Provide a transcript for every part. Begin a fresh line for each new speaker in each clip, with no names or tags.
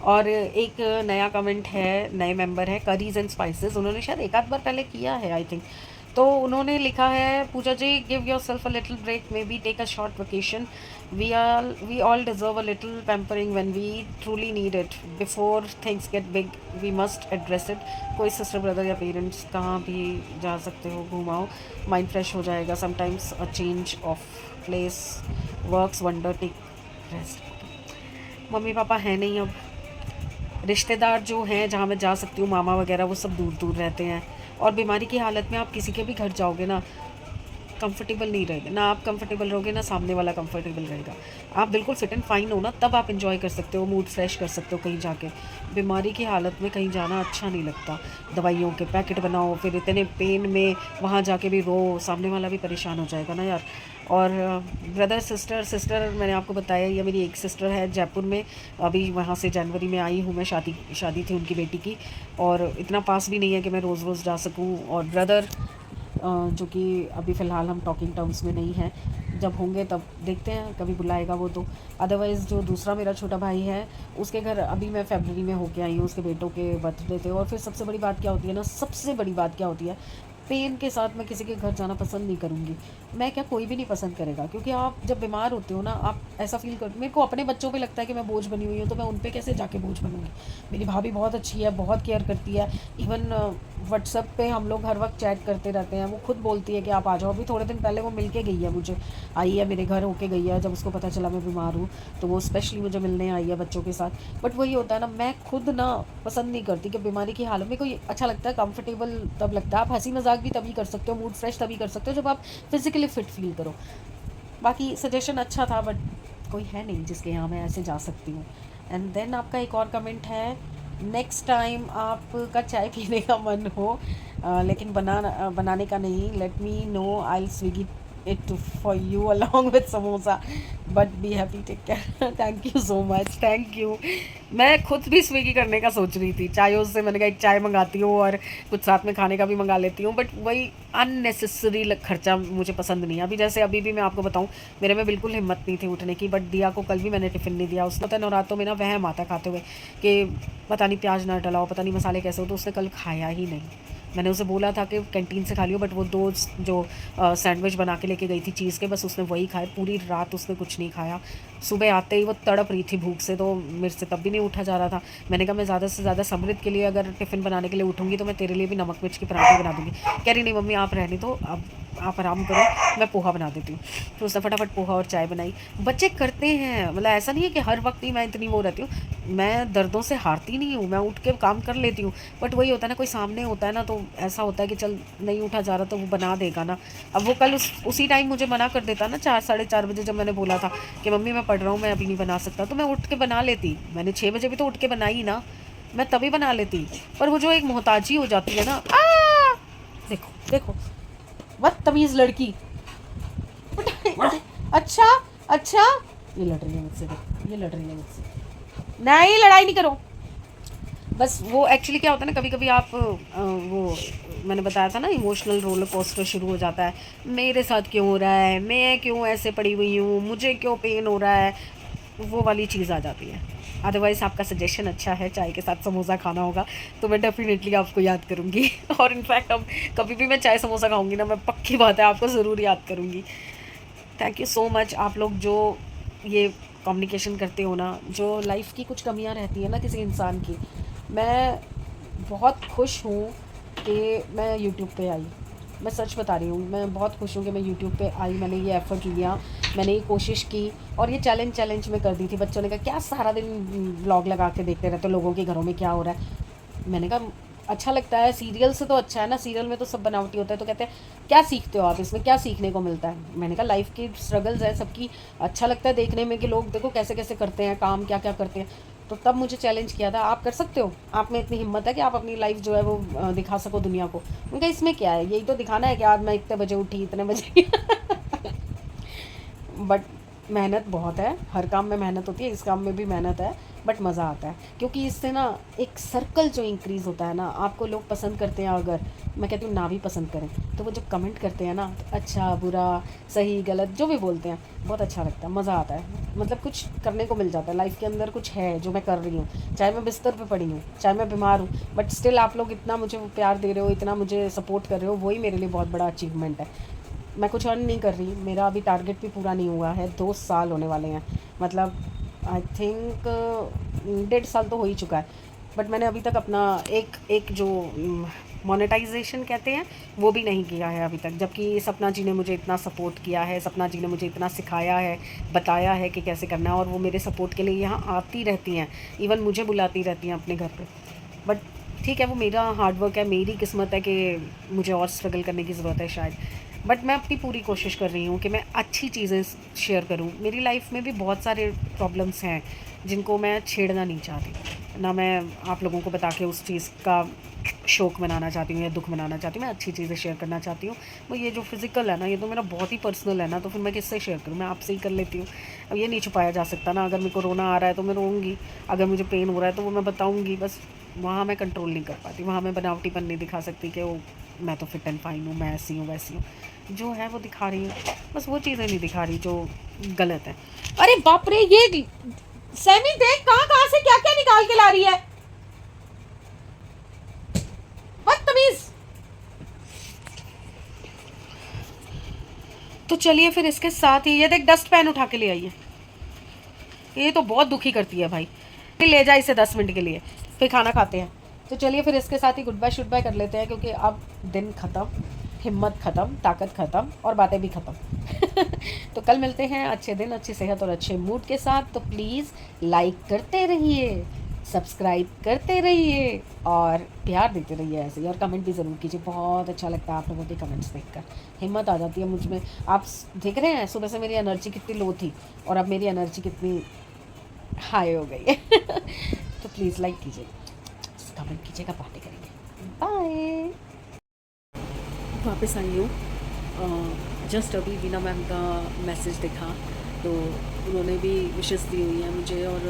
और एक नया कमेंट है, नए मेंबर है करीज एंड स्पाइसेस, उन्होंने शायद एक आध बार पहले किया है आई थिंक। तो उन्होंने लिखा है, Pooja ji give yourself a little break, maybe take a short vacation, we all deserve a little pampering when we truly need it, before things get big we must address it. कोई sister brother या parents कहाँ भी जा सकते हो, घुमाओ, mind fresh हो जाएगा, sometimes a change of place works wonder, take rest. Mummy papa हैं नहीं अब, रिश्तेदार जो हैं जहाँ मैं जा सकती हूँ, मामा वगैरह, वो सब दूर दूर रहते हैं। और बीमारी की हालत में आप किसी के भी घर जाओगे ना, कंफर्टेबल नहीं रहेगा ना, आप कंफर्टेबल रहोगे ना सामने वाला कंफर्टेबल रहेगा। आप बिल्कुल फिट एंड फाइन हो ना, तब आप इंजॉय कर सकते हो, मूड फ्रेश कर सकते हो कहीं जाके। बीमारी की हालत में कहीं जाना अच्छा नहीं लगता। दवाइयों के पैकेट बनाओ, फिर इतने पेन में वहाँ जाके भी रो, सामने वाला भी परेशान हो जाएगा ना यार। और ब्रदर सिस्टर मैंने आपको बताया, ये मेरी एक सिस्टर है जयपुर में, अभी वहाँ से जनवरी में आई हूँ मैं, शादी शादी थी उनकी बेटी की, और इतना पास भी नहीं है कि मैं रोज़ रोज़ जा सकूँ। और ब्रदर जो कि अभी फ़िलहाल हम टॉकिंग टर्म्स में नहीं हैं, जब होंगे तब देखते हैं, कभी बुलाएगा वो तो। अदरवाइज़ जो दूसरा मेरा छोटा भाई है, उसके घर अभी मैं फरवरी में होके आई हूँ, उसके बेटों के बर्थडे थे। और फिर सबसे बड़ी बात क्या होती है ना, सबसे बड़ी बात क्या होती है, पेन के साथ मैं किसी के घर जाना पसंद नहीं करूँगी। मैं क्या, कोई भी नहीं पसंद करेगा, क्योंकि आप जब बीमार होते हो ना, आप ऐसा फ़ील कर, मेरे को अपने बच्चों पे लगता है कि मैं बोझ बनी हुई हूँ, तो मैं उन पे कैसे जाके बोझ बनूँगी। मेरी भाभी बहुत अच्छी है, बहुत केयर करती है। इवन व्हाट्सएप पे हम लोग हर वक्त चैट करते रहते हैं, वो खुद बोलती है कि आप आ जाओ। अभी थोड़े दिन पहले वो मिल के गई है मुझे, आई है मेरे घर होके गई है, जब उसको पता चला मैं बीमार हूँ, तो वो स्पेशली मुझे मिलने आई है बच्चों के साथ। बट वही होता है ना, मैं खुद ना पसंद नहीं करती कि बीमारी की हालत में, कोई अच्छा लगता है, कंफर्टेबल तब लगता है, आप हंसी मजाक भी तभी कर सकते हो, मूड फ्रेश तभी कर सकते हो जब आप फिजिकली फिट फील करो। बाकी सजेशन अच्छा था, बट कोई है नहीं जिसके यहाँ मैं ऐसे जा सकती हूँ। एंड देन आपका एक और कमेंट है, नेक्स्ट टाइम आपका चाय पीने का मन हो, लेकिन बनाने का नहीं, let me know, I Swiggy it for you along with samosa, but be happy, take care. Thank you so much, thank you. मैं खुद भी स्विगी करने का सोच रही थी, चायों से मैंने कहा एक चाय मंगाती हूँ और कुछ साथ में खाने का भी मंगा लेती हूँ, बट वही अननेसेसरी खर्चा मुझे पसंद नहीं है। अभी जैसे अभी भी मैं आपको बताऊँ, मेरे में बिल्कुल हिम्मत नहीं थी उठने की, बट दिया को कल भी मैंने टिफ़िन नहीं दिया। उसने तो नवरातों में ना वहम आता खाते हुए कि पता नहीं प्याज ना डलाओ, पता नहीं मसाले कैसे हो, तो उसने कल खाया ही नहीं। मैंने उसे बोला था कि कैंटीन से खा लियो, बट वो दो जो सैंडविच बना के लेके गई थी चीज़ के, बस उसने वही खाए, पूरी रात उसने कुछ नहीं खाया। सुबह आते ही वो तड़प रही थी भूख से, तो मेरे से तब भी नहीं उठा जा रहा था। मैंने कहा मैं ज़्यादा से ज़्यादा समृद्ध के लिए अगर टिफ़िन बनाने के लिए उठूँगी तो मैं तेरे लिए भी नमक मिर्च की पराठे बना दूँगी। कह रही नहीं मम्मी आप रहने दो, अब आप आराम करो, मैं पोहा बना देती हूँ। तो उसने फटाफट पोहा और चाय बनाई। बच्चे करते हैं, मतलब ऐसा नहीं है कि हर वक्त ही मैं इतनी वो रहती हूँ, मैं दर्दों से हारती नहीं हूँ, मैं उठ के काम कर लेती हूँ। बट वही होता है ना, कोई सामने होता है ना, तो ऐसा होता है कि चल नहीं उठा जा रहा तो वो बना देगा ना। अब वो कल उसी टाइम मुझे मना कर देता ना, 4 साढ़े 4 बजे, जब मैंने बोला था कि मम्मी मैं पढ़ रहा हूँ, मैं अभी नहीं बना सकता, तो मैं उठ के बना लेती। मैंने 6 बजे भी तो उठ के बनाई ना, मैं तभी बना लेती। पर वो जो एक मोहताजी हो जाती है ना, देखो देखो, बदतमीज लड़की। अच्छा अच्छा, ये लड़ रही है मुझसे, देखो ये लड़ रही है मुझसे, नहीं लड़ाई नहीं करो। बस वो एक्चुअली क्या होता है ना, कभी कभी आप वो मैंने बताया था ना, इमोशनल रोलर कोस्टर शुरू हो जाता है। मेरे साथ क्यों हो रहा है, मैं क्यों ऐसे पड़ी हुई हूँ, मुझे क्यों पेन हो रहा है, वो वाली चीज़ आ जाती है। अदरवाइज़ आपका सजेशन अच्छा है, चाय के साथ समोसा खाना होगा तो मैं डेफिनेटली आपको याद करूँगी। और इनफैक्ट अब कभी भी मैं चाय समोसा खाऊंगी ना, मैं पक्की बात है आपको ज़रूर याद करूँगी। थैंक यू सो मच आप लोग जो ये कम्युनिकेशन करते हो ना, जो लाइफ की कुछ कमियां रहती है ना किसी इंसान की। मैं बहुत खुश हूँ कि मैं यूट्यूब पे आई, मैं सच बता रही हूँ, मैं बहुत खुश हूँ कि मैं यूट्यूब पे आई। मैंने ये एफ़र्ट लिया, मैंने ये कोशिश की, और ये चैलेंज में कर दी थी। बच्चों ने कहा क्या सारा दिन व्लॉग लगा के देखते रहते हो, लोगों के घरों में क्या हो रहा है। मैंने कहा अच्छा लगता है, सीरियल से तो अच्छा है ना, सीरियल में तो सब बनावटी होता है। तो कहते हैं क्या सीखते हो आप इसमें, क्या सीखने को मिलता है। मैंने कहा लाइफ की स्ट्रगल्स है सबकी, अच्छा लगता है देखने में कि लोग देखो कैसे कैसे करते हैं काम, क्या क्या करते हैं। तो तब मुझे चैलेंज किया था, आप कर सकते हो, आप में इतनी हिम्मत है कि आप अपनी लाइफ जो है वो दिखा सको दुनिया को। उनका इसमें क्या है, यही तो दिखाना है कि आज मैं इतने बजे उठी, इतने बजे। बट मेहनत बहुत है, हर काम में मेहनत होती है, इस काम में भी मेहनत है। बट मज़ा आता है, क्योंकि इससे ना एक सर्कल जो इंक्रीज़ होता है ना, आपको लोग पसंद करते हैं, अगर मैं कहती हूँ ना भी पसंद करें, तो वो जब कमेंट करते हैं ना, तो अच्छा बुरा सही गलत जो भी बोलते हैं, बहुत अच्छा लगता है, मज़ा आता है, मतलब कुछ करने को मिल जाता है लाइफ के अंदर, कुछ है जो मैं कर रही हूँ, चाहे मैं बिस्तर पे पड़ी हूँ, चाहे मैं बीमार हूँ, बट स्टिल आप लोग इतना मुझे प्यार दे रहे हो, इतना मुझे सपोर्ट कर रहे हो, वही मेरे लिए बहुत बड़ा अचीवमेंट है। मैं कुछ अर्न नहीं कर रही, मेरा अभी टारगेट भी पूरा नहीं हुआ है, 2 साल होने वाले हैं, मतलब आई थिंक 1.5 साल तो हो ही चुका है, बट मैंने अभी तक अपना एक एक जो मोनेटाइजेशन कहते हैं वो भी नहीं किया है अभी तक, जबकि सपना जी ने मुझे इतना सपोर्ट किया है, सपना जी ने मुझे इतना सिखाया है, बताया है कि कैसे करना है, और वो मेरे सपोर्ट के लिए यहाँ आती रहती हैं, इवन मुझे बुलाती रहती हैं अपने घर पे। बट ठीक है, वो मेरा हार्डवर्क है, मेरी किस्मत है कि मुझे और स्ट्रगल करने की ज़रूरत है शायद, बट मैं अपनी पूरी कोशिश कर रही हूँ कि मैं अच्छी चीज़ें शेयर करूँ। मेरी लाइफ में भी बहुत सारे प्रॉब्लम्स हैं जिनको मैं छेड़ना नहीं चाहती, ना मैं आप लोगों को बता के उस चीज़ का शौक मनाना चाहती हूँ या दुख मनाना चाहती हूँ, मैं अच्छी चीज़ें शेयर करना चाहती हूँ। वो ये जो फिज़िकल है ना, ये तो मेरा बहुत ही पर्सनल है ना, तो फिर मैं किससे शेयर करूँ, मैं आपसे ही कर लेती हूँ। अब ये नहीं छुपाया जा सकता ना, अगर मेरे को रोना आ रहा है तो मैं रोऊँगी, अगर मुझे पेन हो रहा है तो वो मैं बताऊँगी, बस वहाँ मैं कंट्रोल नहीं कर पाती, वहाँ मैं बनावटीपन नहीं दिखा सकती कि वो मैं तो फिट एंड फाइन हूँ, मैं ऐसी हूँ वैसी हूँ, जो है वो दिखा रही हूँ, बस वो चीज़ें नहीं दिखा रही जो गलत है। अरे बाप रे, ये सैमी देख कहाँ कहाँ से क्या क्या निकाल के ला रही है, बदतमीज। तो चलिए फिर इसके साथ ही ये देख डस्ट पैन उठा के ले आई है, ये तो बहुत दुखी करती है भाई, ले जा इसे 10 मिनट के लिए, फिर खाना खाते हैं। तो चलिए फिर इसके साथ ही गुड बाय शुड बाय कर लेते हैं, क्योंकि अब दिन ख़त्म, हिम्मत ख़त्म, ताकत ख़त्म और बातें भी ख़त्म। तो कल मिलते हैं अच्छे दिन, अच्छी सेहत और अच्छे मूड के साथ। तो प्लीज़ लाइक करते रहिए, सब्सक्राइब करते रहिए और प्यार देते रहिए ऐसे ही, और कमेंट भी ज़रूर कीजिए, बहुत अच्छा लगता है आप लोगों के कमेंट्स देखकर, हिम्मत आ जाती है मुझ में। आप देख रहे हैं सुबह से मेरी एनर्जी कितनी लो थी और अब मेरी एनर्जी कितनी हाई हो गई है। तो प्लीज़ लाइक कीजिए, कमेंट कीजिएगा, बातें करेंगे। बाय। वापस आई हूँ, जस्ट अभी वीना मैम का मैसेज देखा, तो उन्होंने भी विशेष दी हुई है मुझे, और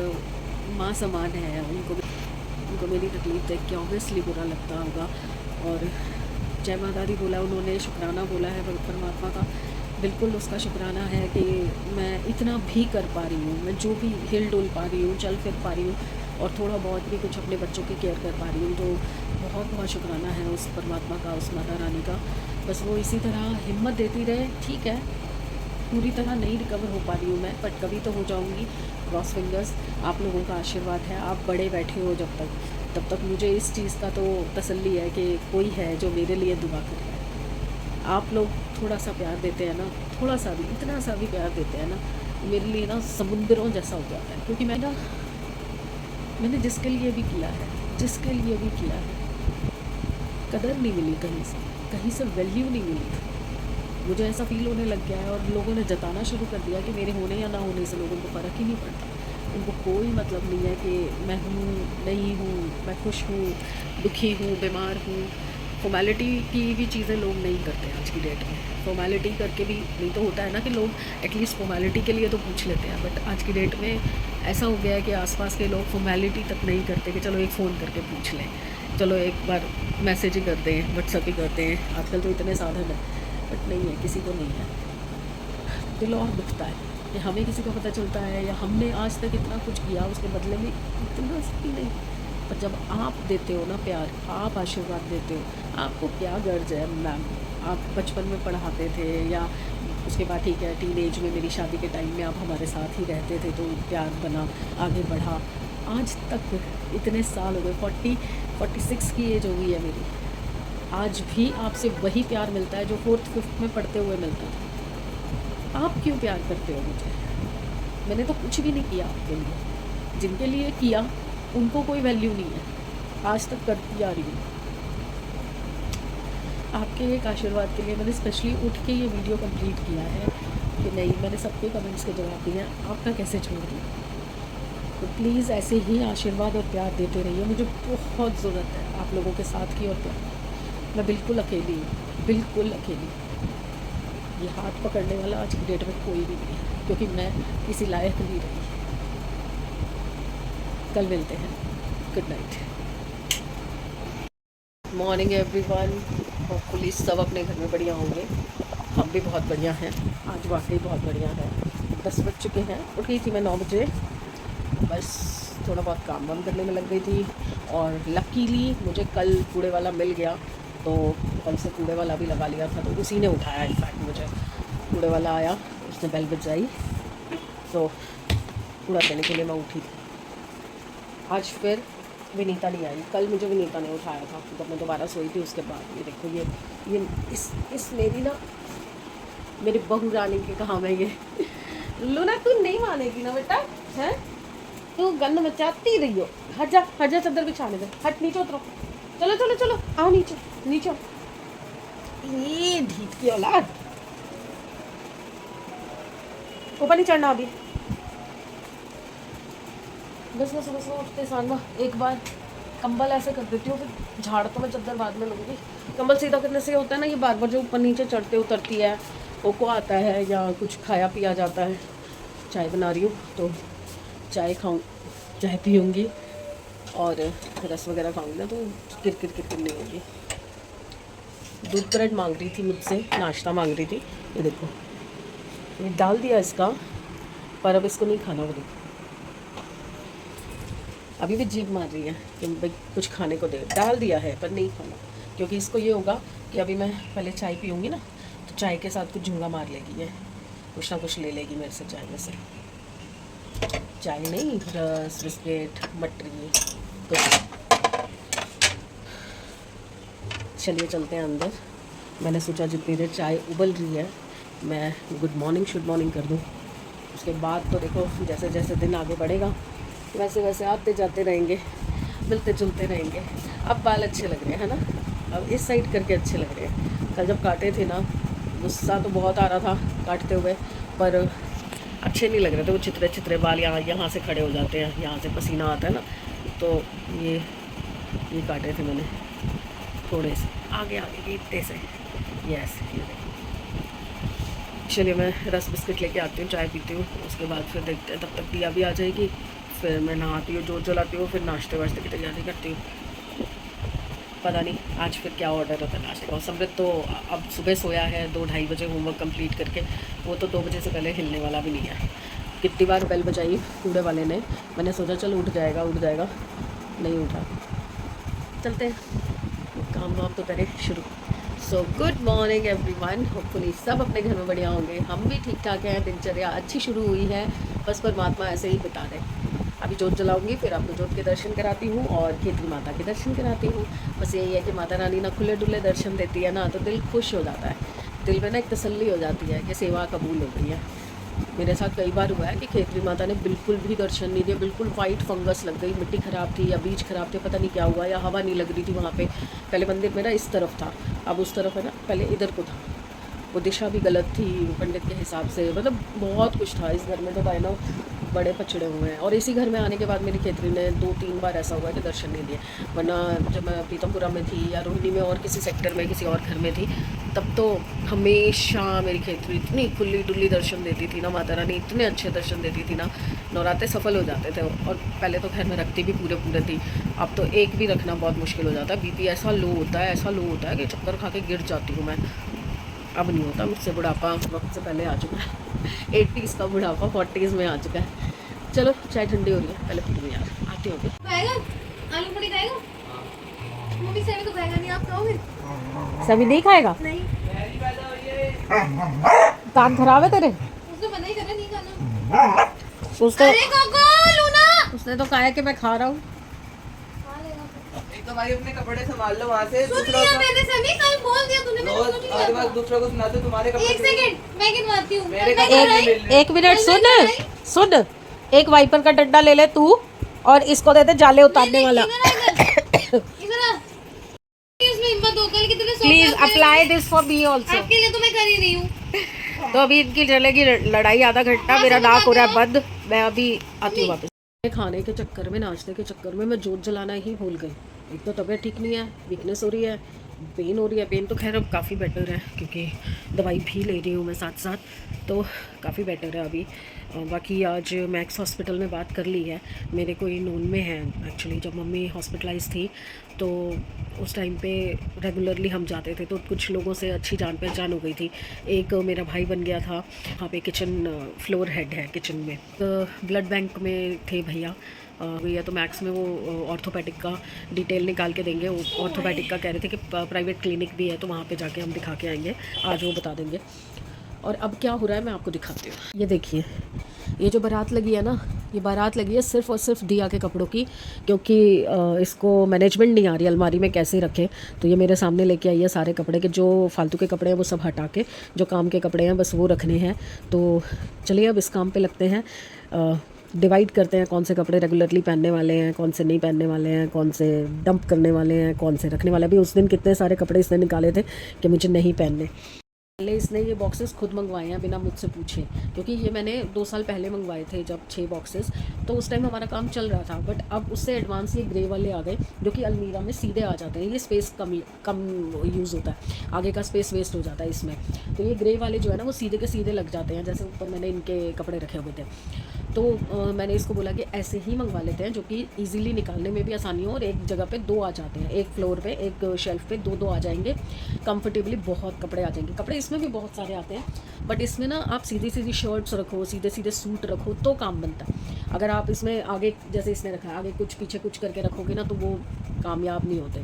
माँ समान है, उनको मेरी तकलीफ़ देख के ऑब्वियसली बुरा लगता होगा, और जय माता दी बोला उन्होंने, शुक्राना बोला है परमात्मा का, बिल्कुल उसका शुक्राना है कि मैं इतना भी कर पा रही हूँ, मैं जो भी हिल डुल पा रही हूँ, चल फिर पा रही हूँ, और थोड़ा बहुत भी कुछ अपने बच्चों की केयर कर पा रही हूँ, तो बहुत बहुत शुक्राना है उस परमात्मा का, उस माता रानी का। बस वो इसी तरह हिम्मत देती रहे। ठीक है, पूरी तरह नहीं रिकवर हो पा रही हूँ मैं, बट कभी तो हो जाऊँगी। क्रॉस फिंगर्स, आप लोगों का आशीर्वाद है, आप बड़े बैठे हो जब तक, तब तक मुझे इस चीज़ का तो तसल्ली है कि कोई है जो मेरे लिए दुआ कर रहा है। आप लोग थोड़ा सा प्यार देते हैं ना, थोड़ा सा भी, इतना सा भी प्यार देते हैं ना, मेरे लिए ना समुद्रों जैसा हो जाता है, क्योंकि मैंने जिसके लिए भी किया है, जिसके लिए भी किया है, कदर नहीं मिली कहीं से वैल्यू नहीं मिली। मुझे ऐसा फील होने लग गया है, और लोगों ने जताना शुरू कर दिया कि मेरे होने या ना होने से लोगों को फ़र्क ही नहीं पड़ता, उनको कोई मतलब नहीं है कि मैं हूँ नहीं हूँ, मैं खुश हूँ, दुखी हूँ, बीमार हूँ। फॉर्मेलिटी की भी चीज़ें लोग नहीं करते आज की डेट में, फॉर्मेलिटी करके भी नहीं, तो होता है ना कि लोग एटलीस्ट फॉर्मेलिटी के लिए तो पूछ लेते हैं, बट आज की डेट में ऐसा हो गया है कि आसपास के लोग फॉर्मेलिटी तक नहीं करते कि चलो एक फ़ोन करके पूछ लें, चलो एक बार मैसेज ही कर दें, व्हाट्सअप ही करते हैं, आजकल तो इतने साधन हैं, बट नहीं है, किसी को नहीं है। दिल और दुखता है कि हमें किसी को पता चलता है, या हमने आज तक इतना कुछ किया, उसके बदले में इतना भी नहीं। पर जब आप देते हो ना प्यार, आप आशीर्वाद देते हो, आपको क्या गर्ज है मैम, आप बचपन में पढ़ाते थे, या उसके बाद ठीक है टीनेज में मेरी शादी के टाइम में आप हमारे साथ ही रहते थे, तो प्यार बना, आगे बढ़ा, आज तक इतने साल हो गए, 46 की एज हो गई है मेरी, आज भी आपसे वही प्यार मिलता है जो 4th 5th में पढ़ते हुए मिलता था। आप क्यों प्यार करते हो मुझे? मैंने तो कुछ भी नहीं किया आपके लिए, जिनके लिए किया उनको कोई वैल्यू नहीं है, आज तक करती आ रही हूँ। आपके एक आशीर्वाद के लिए मैंने स्पेशली उठ के ये वीडियो कंप्लीट किया है कि नहीं, मैंने सबके कमेंट्स के जवाब दिए हैं, आपका कैसे छोड़ दूँ। तो प्लीज़ ऐसे ही आशीर्वाद और प्यार देते रहिए, मुझे बहुत ज़रूरत है आप लोगों के साथ की और प्यार। मैं बिल्कुल अकेली हूँ, बिल्कुल अकेली। ये हाथ पकड़ने वाला आज की डेट में कोई भी नहीं है, क्योंकि मैं किसी लायक नहीं रही। कल मिलते हैं, good night. Morning everyone, hopefully सब अपने घर में बढ़िया होंगे, हम भी बहुत बढ़िया हैं। आज वाकई बहुत बढ़िया है। 10 बज चुके हैं, उठ गई थी मैं 9 बजे, बस थोड़ा बहुत काम वाम करने में लग गई थी। और लकीली मुझे कल कूड़े वाला मिल गया, तो कल से कूड़े वाला भी लगा लिया था, तो उसी ने उठाया। इनफैक्ट मुझे कूड़े वाला आया, उसने बेल बजाई, तो कूड़ा देने के लिए मैं उठी थी। आज फिर विनीता नहीं आई, कल मुझे विनीता ने उठाया था जब मैं दोबारा सोई थी। उसके बाद ये देखो, ये इस मेरी ना, मेरी बहू रानी के कहा मैं ये लूना, तू नहीं मानेगी ना बेटा, है तू गंद मचाती रही हो। हट जा, हट जा, चद्दर बिछाने दे, हट नीचे उतरो, चलो चलो चलो, आओ नीचे नीचे। ये ढीठ की औलाद, ऊपर नहीं चढ़ना अभी। बस मैं सुबह सुबह उठते साथ ना एक बार कंबल ऐसे कर देती हूँ, फिर झाड़ तो मैं चद्दर बाद में लूँगी। कंबल सीधा करने से होता है ना, ये बार बार जो ऊपर नीचे चढ़ते उतरती है, ओको आता है या कुछ खाया पिया जाता है। चाय बना रही हूँ तो चाय चाय पीऊँगी और रस वगैरह खाऊँगी ना, तो किर नहीं होगी। दूध ब्रेड मांग रही थी मुझसे, नाश्ता मांग रही थी। ये देखो, ये डाल दिया इसका, पर अब इसको नहीं खाना। वो देखो अभी भी जीभ मार रही है कि भाई कुछ खाने को दे। डाल दिया है पर नहीं खाना, क्योंकि इसको ये होगा कि अभी मैं पहले चाय पीऊँगी ना, तो चाय के साथ कुछ झुंगा मार लेगी, है कुछ ना कुछ ले लेगी मेरे से चाय में से। चाय नहीं, रस, बिस्किट, मटरी कुछ। चलिए चलते हैं अंदर। मैंने सोचा जितनी देर चाय उबल रही है मैं गुड मॉर्निंग कर दूँ। उसके बाद तो देखो जैसे जैसे दिन आगे बढ़ेगा वैसे वैसे आते जाते रहेंगे, मिलते जुलते रहेंगे। अब बाल अच्छे लग रहे हैं, है ना, अब इस साइड करके अच्छे लग रहे हैं। कल जब काटे थे ना, गुस्सा तो बहुत आ रहा था काटते हुए, पर अच्छे नहीं लग रहे थे। वो चित्रे चित्रे बाल यहाँ से खड़े हो जाते हैं, यहाँ से पसीना आता है ना, तो ये काटे थे मैंने थोड़े से आगे की इतने से। यस, चलिए मैं रस बिस्किट लेके आती हूँ, चाय पीती हूँ, उसके बाद फिर देखते हैं। तब तक दिया भी आ जाएगी, फिर मैं नहाती हूँ, जोत जलाती हूँ, फिर नाश्ते वाश्ते की तैयारी करती हूँ। पता नहीं आज फिर क्या ऑर्डर होता है नाश्ते का। समृत तो अब सुबह सोया है 2-2:30 बजे होमवर्क कंप्लीट करके, वो तो 2 बजे से पहले हिलने वाला भी नहीं है। कितनी बार बेल बजाई कूड़े वाले ने, मैंने सोचा चल उठ जाएगा, नहीं उठा। चलते हैं, काम वाम तो करें शुरू। So good morning everyone, hopefully सब अपने घर में बढ़िया होंगे, हम भी ठीक ठाक हैं। दिनचर्या अच्छी शुरू हुई है, बस परमात्मा ऐसे ही बिता दे। अभी जोत जलाऊंगी, फिर आपको जोत के दर्शन कराती हूँ और खेतरी माता के दर्शन कराती हूँ। बस यही है कि माता रानी ना खुले डुले दर्शन देती है ना, तो दिल खुश हो जाता है, दिल में ना एक तसल्ली हो जाती है कि सेवा कबूल हो गई है। मेरे साथ कई बार हुआ है कि खेतरी माता ने बिल्कुल भी दर्शन नहीं दिया, बिल्कुल वाइट फंगस लग गई, मिट्टी ख़राब थी या बीज ख़राब थे, पता नहीं क्या हुआ, या हवा नहीं लग रही थी वहाँ पे। पहले मंदिर मेरा इस तरफ था, अब उस तरफ है ना, पहले इधर को था, वो दिशा भी गलत थी पंडित के हिसाब से, मतलब बहुत कुछ था। इस घर में तो भाई ना बड़े पछड़े हुए हैं। और इसी घर में आने के बाद मेरी खेतरी ने 2-3 बार ऐसा हुआ कि दर्शन नहीं दिए। वरना जब मैं पीतमपुरा में थी या रोहिणी में और किसी सेक्टर में किसी और घर में थी, तब तो हमेशा मेरी खेतरी इतनी खुली डुली दर्शन देती थी ना, माता रानी इतने अच्छे दर्शन देती थी ना, नवरात्रे सफल हो जाते थे। और पहले तो खैर मैं रखती भी पूरे थी, अब तो एक भी रखना बहुत मुश्किल हो जाता है। बीपी ऐसा लो होता है कि चक्कर खा के गिर जाती हूँ मैं। अब नहीं होता मुझसे, बुढ़ापा वक्त से पहले आ चुका है। 80s का बुढ़ापा 40s में आ चुका है। चलो चाय ठंडी हो रही है, पहले पीऊँ यार, आती हूँ।
आलू पूरी खाएगा? मम्मी सेवी तो खाएगा नहीं, आप खाओगे?
सभी नहीं खाएगा?
नहीं,
दांत खराब है तेरे?
उसने मना ही करा नहीं खाना।
अरे
कोको, लूना,
उसने तो कहा है कि मैं खा रहा हूँ।
तो भाई अपने कपड़े संभाल लो वहाँ से।
सुन लिया मैंने सभी, कल बोल दिया तूने, मैंने
रोज
कुछ नहीं
हर
किया।
बार दूसरों को सुनाते तुम्हारे कपड़े।
एक सेकंड मैं गिनवाती हूँ।
मेरे
कल
कपड़े
मैं
नहीं
कराई?
मिल रहे।
एक मिनट
कल मैं
सुन, एक वाइपर का डंडा ले ले तू, और इसको दे दे जाले उतारने वाला।
इधर इसमें हिम्मत हो, कल कितने
please apply this for me also.
आपके लिए तो मैं कर ही रही हूँ।
तो अभी इनकी चलेगी लड़ाई आधा घंटा, मेरा नाक हो रहा है बंद, मैं अभी आती हूँ वापस। खाने के चक्कर में, नाश्ते के चक्कर में मैं जोत जलाना ही भूल गई। एक तो तबीयत ठीक नहीं है, वीकनेस हो रही है, पेन हो रही है। पेन तो खैर अब काफ़ी बेटर है क्योंकि दवाई भी ले रही हूँ मैं साथ साथ, तो काफ़ी बेटर है अभी। बाकी आज मैक्स हॉस्पिटल में बात कर ली है, मेरे कोई नोन में है एक्चुअली। जब मम्मी हॉस्पिटलाइज थी तो उस टाइम पे रेगुलरली हम जाते थे, तो कुछ लोगों से अच्छी जान पहचान हो गई थी। एक मेरा भाई बन गया था, वहाँ पे किचन फ्लोर हेड है किचन में। ब्लड बैंक में थे भैया, भैया तो मैक्स में वो ऑर्थोपेडिक का डिटेल निकाल के देंगे। वो ऑर्थोपेडिक का कह रहे थे कि प्राइवेट क्लिनिक भी है, तो वहाँ पे जाके हम दिखा के आएंगे, आज वो बता देंगे। और अब क्या हो रहा है मैं आपको दिखाती हूँ। ये देखिए, ये जो बारात लगी है ना, ये बारात लगी है सिर्फ़ और सिर्फ दिया के कपड़ों की, क्योंकि इसको मैनेजमेंट नहीं आ रही अलमारी में कैसे रखे। तो ये मेरे सामने लेके आई है सारे कपड़े के, जो फालतू के कपड़े हैं वो सब हटा के जो काम के कपड़े हैं बस वो रखने हैं। तो चलिए अब इस काम पे लगते हैं, डिवाइड करते हैं कौन से कपड़े रेगुलरली पहनने वाले हैं, कौन से नहीं पहनने वाले हैं, कौन से डंप करने वाले हैं, कौन से रखने वाले हैं। अभी उस दिन कितने सारे कपड़े इसने निकाले थे कि मुझे नहीं पहनने। पहले इसने ये बॉक्सेस खुद मंगवाए हैं बिना मुझसे पूछे, क्योंकि ये मैंने 2 साल पहले मंगवाए थे जब 6 बॉक्सेस, तो उस टाइम हमारा काम चल रहा था। बट अब उससे एडवांस ये ग्रे वाले आ गए जो कि अलमीरा में सीधे आ जाते हैं। ये स्पेस कम यूज़ होता है, आगे का स्पेस वेस्ट हो जाता है इसमें। तो ये ग्रे वाले जो है ना वो सीधे के सीधे लग जाते हैं, जैसे ऊपर मैंने इनके कपड़े रखे हुए थे। तो मैंने इसको बोला कि ऐसे ही मंगवा लेते हैं जो कि इजीली निकालने में भी आसानी हो, और एक जगह पे 2 आ जाते हैं, एक फ्लोर पे एक शेल्फ पे 2 आ जाएंगे कंफर्टेबली, बहुत कपड़े आ जाएंगे। कपड़े इसमें भी बहुत सारे आते हैं, बट इसमें ना आप सीधी सीधी शर्ट्स रखो, सीधे सीधे सूट रखो तो काम बनता है। अगर आप इसमें आगे जैसे इसने रखा है, आगे कुछ पीछे कुछ करके रखोगे ना तो वो कामयाब नहीं होते।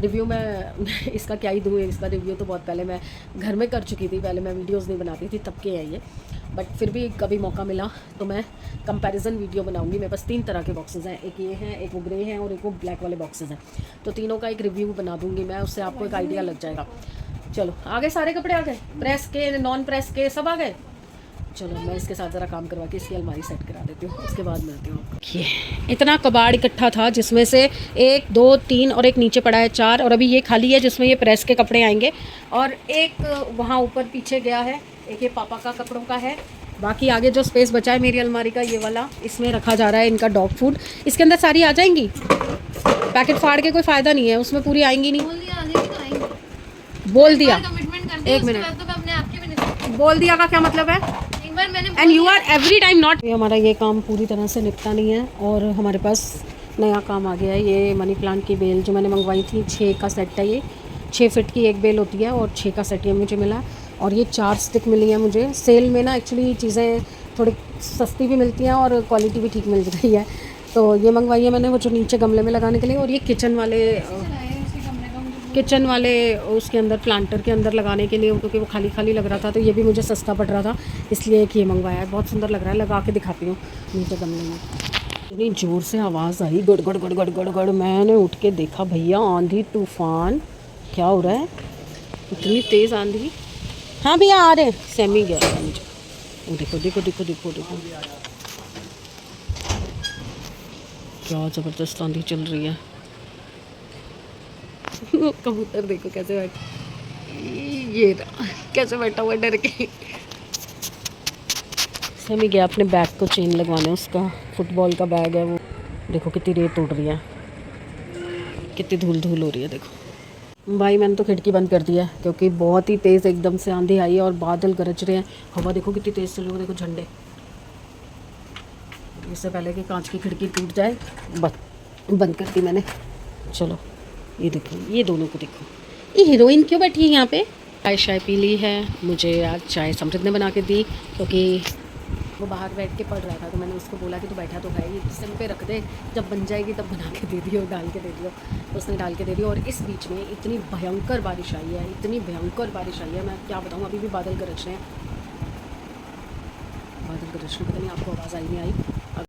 रिव्यू मैं इसका क्या ही दूँ, इसका रिव्यू तो बहुत पहले मैं घर में कर चुकी थी, पहले मैं वीडियोस नहीं बनाती थी तब के है ये। बट फिर भी कभी मौका मिला तो मैं कंपैरिजन वीडियो बनाऊंगी। मेरे पास 3 तरह के बॉक्सेस हैं, एक ये हैं, एक वो ग्रे हैं और एक वो ब्लैक वाले बॉक्सेस हैं। तो तीनों का एक रिव्यू बना दूंगी मैं, उससे आपको एक आइडिया लग जाएगा। चलो आ गए सारे कपड़े, आ गए प्रेस के नॉन प्रेस के सब आ गए। चलो मैं इसके साथ ज़रा काम करवा के इसकी अलमारी सेट करा देती हूँ, उसके बाद मिलती हूँ। ये इतना कबाड़ इकट्ठा था जिसमें से 1 2 3 और एक नीचे पड़ा है 4, और अभी ये खाली है जिसमें ये प्रेस के कपड़े आएंगे, और एक वहाँ ऊपर पीछे गया है, एक ये पापा का कपड़ों का है। बाकी आगे जो स्पेस बचा है मेरी अलमारी का ये वाला, इसमें रखा जा रहा है इनका डॉग फूड। इसके अंदर सारी आ जाएंगी, पैकेट फाड़ के कोई फ़ायदा नहीं है, उसमें पूरी आएंगी नहीं।
बोल दिया आगे भी तो आएंगे।
बोल दिया,
कमिटमेंट कर दिया,
एक मिनट,
तो मैं अपने आप के भी नहीं।
बोल दिया का क्या मतलब है?
एक बार मैंने
and you are every time not. हमारा ये काम पूरी तरह से निपटा नहीं है और हमारे पास नया काम आ गया है। ये मनी प्लांट की बेल जो मैंने मंगवाई थी, 6 का सेट है ये, 6 फीट की एक बेल होती है और 6 का सेट ये मुझे मिला। और ये 4 स्टिक मिली है मुझे सेल में ना। एक्चुअली चीज़ें थोड़ी सस्ती भी मिलती हैं और क्वालिटी भी ठीक मिल रही है, तो ये मंगवाई है मैंने, वो जो नीचे गमले में लगाने के लिए। और ये किचन वाले उसके अंदर प्लांटर के अंदर लगाने के लिए, क्योंकि वो खाली खाली लग रहा था, तो ये भी मुझे सस्ता पड़ रहा था, इसलिए एक ये मंगवाया है। बहुत सुंदर लग रहा है, लगा के दिखाती हूँ नीचे गमले में। इतनी ज़ोर से आवाज़ आई, गड़ गड़ गड़ गड़ गड़ गड़। मैंने उठ के देखा, भैया आंधी तूफान क्या हो रहा है, इतनी तेज़ आंधी। हाँ भैया आ रहे हैं, सेमी गया मुझे। देखो देखो देखो देखो देखो क्या ज़बरदस्त आंधी चल रही है। कबूतर देखो कैसे बैठा, ये कैसे बैठा हुआ डर के। सेमी गया अपने बैग को चेन लगवाने, उसका फुटबॉल का बैग है वो। देखो कितनी रेत उड़ रही है, कितनी धूल धूल हो रही है। देखो भाई मैंने तो खिड़की बंद कर दिया है क्योंकि बहुत ही तेज़ एकदम से आंधी आई है और बादल गरज रहे हैं। हवा देखो कितनी तेज़ चल रही है, देखो झंडे। इससे पहले कि कांच की खिड़की टूट जाए बंद कर दी मैंने। चलो ये देखो, ये दोनों को देखो, ये हीरोइन क्यों बैठी है यहाँ पे। चाय शाय पी ली है, मुझे आज चाय समृद्ध ने बना के दी, क्योंकि वो बाहर बैठ के पढ़ रहा था, तो मैंने उसको बोला कि तू बैठा तो है, ये सिम पे रख दे, जब बन जाएगी तब बना के दे दियो, डाल के दे दियो। तो उसने डाल के दे दिया। और इस बीच में इतनी भयंकर बारिश आई है, इतनी भयंकर बारिश आई है, मैं क्या बताऊँ। अभी भी बादल गरज रहे हैं, बादल गरज रहे, पता नहीं आपको आवाज़ आई नहीं आई।